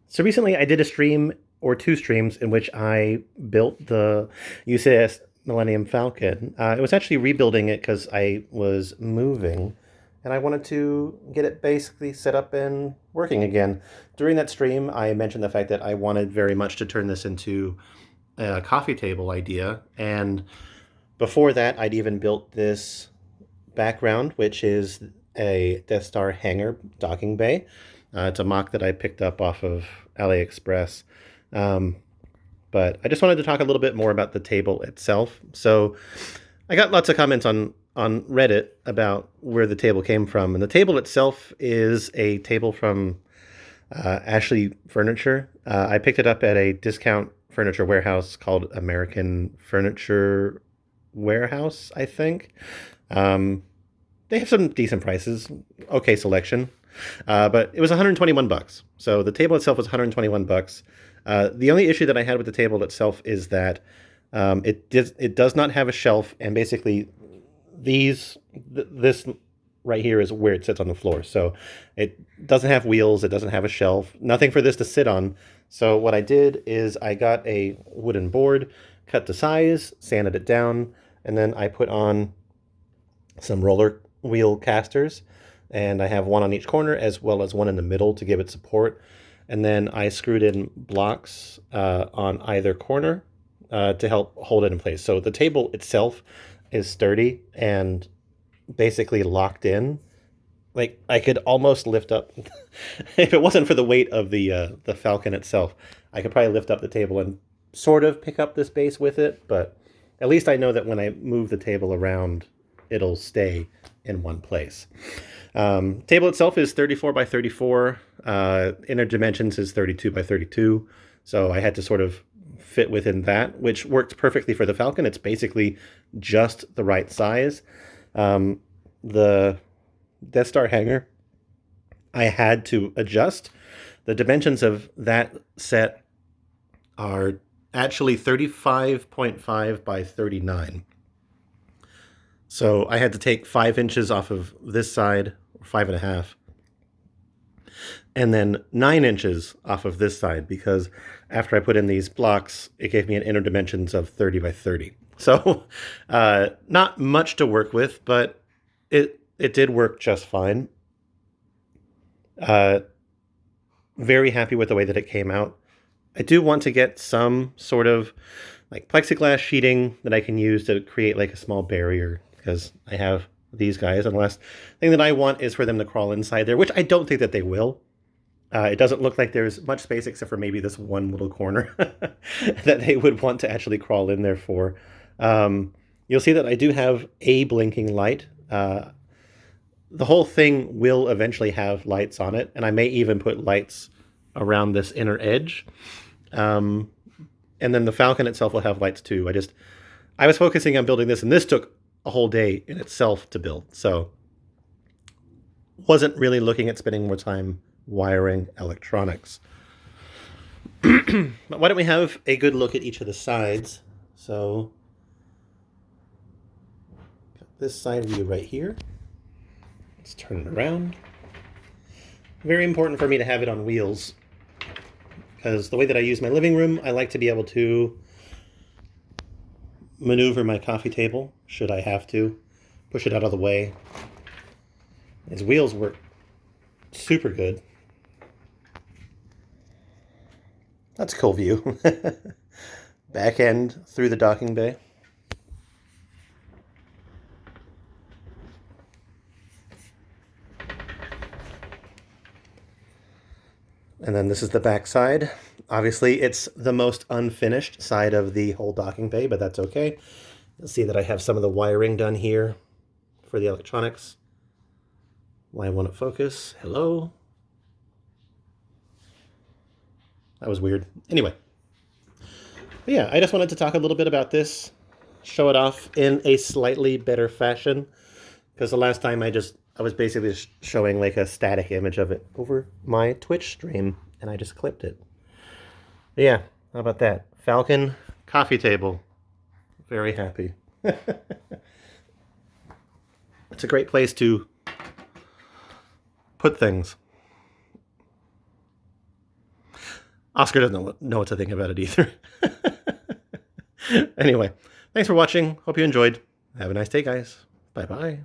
So recently I did a stream or two streams in which I built the UCS Millennium Falcon. I was actually rebuilding it because I was moving and I wanted to get it basically set up and working again. During that stream, I mentioned the fact that I wanted very much to turn this into a coffee table idea. And before that, I'd even built this background, which is a Death Star hangar docking bay. It's a mock that I picked up off of AliExpress. Um, but I just wanted to talk a little bit more about the table itself. So I got lots of comments on Reddit about where the table came from. And the table itself is a table from Ashley Furniture. I picked it up at a discount furniture warehouse called American Furniture Warehouse, I think. Um, they have some decent prices, okay selection, but it was 121 bucks. So the table itself was 121 bucks. The only issue that I had with the table itself is that it does not have a shelf, and basically this right here is where it sits on the floor. So it doesn't have wheels, it doesn't have a shelf, nothing for this to sit on. So what I did is I got a wooden board, cut to size, sanded it down, and then I put on some roller wheel casters, and I have one on each corner as well as one in the middle to give it support. And then I screwed in blocks on either corner to help hold it in place. So the table itself is sturdy and basically locked in. Like I could almost lift up, if it wasn't for the weight of the Falcon itself, I could probably lift up the table and sort of pick up the space with it. But at least I know that when I move the table around, it'll stay in one place. Table itself is 34 by 34. Inner dimensions is 32 by 32. So I had to sort of fit within that, which worked perfectly for the Falcon. It's basically just the right size. The Death Star hangar, I had to adjust. The dimensions of that set are actually 35.5 by 39. So I had to take 5 inches off of this side, or 5.5, and then 9 inches off of this side, because after I put in these blocks, it gave me an inner dimensions of 30 by 30. So not much to work with, but it did work just fine. Very happy with the way that it came out. I do want to get some sort of like plexiglass sheeting that I can use to create like a small barrier, because I have these guys, and the last thing that I want is for them to crawl inside there, which I don't think that they will. It doesn't look like there's much space except for maybe this one little corner that they would want to actually crawl in there for. You'll see that I do have a blinking light. The whole thing will eventually have lights on it, and I may even put lights around this inner edge. And then the Falcon itself will have lights too. I was focusing on building this, and this took a whole day in itself to build. So wasn't really looking at spending more time wiring electronics. But why don't we have a good look at each of the sides? So got this side view right here. Let's turn it around. Very important for me to have it on wheels, because the way that I use my living room, I like to be able to maneuver my coffee table, should I have to, push it out of the way. These wheels work super good. That's a cool view. Back end through the docking bay. And then this is the back side. Obviously, it's the most unfinished side of the whole docking bay, but that's okay. You'll see that I have some of the wiring done here for the electronics. Why won't it focus? Hello? That was weird. Anyway. But yeah, I just wanted to talk a little bit about this, show it off in a slightly better fashion, because the last time I was basically just showing like a static image of it over my Twitch stream, and I just clipped it. But yeah, how about that? Falcon coffee table. Very happy. It's a great place to put things. Oscar doesn't know what to think about it either. Anyway, thanks for watching. Hope you enjoyed. Have a nice day, guys. Bye-bye.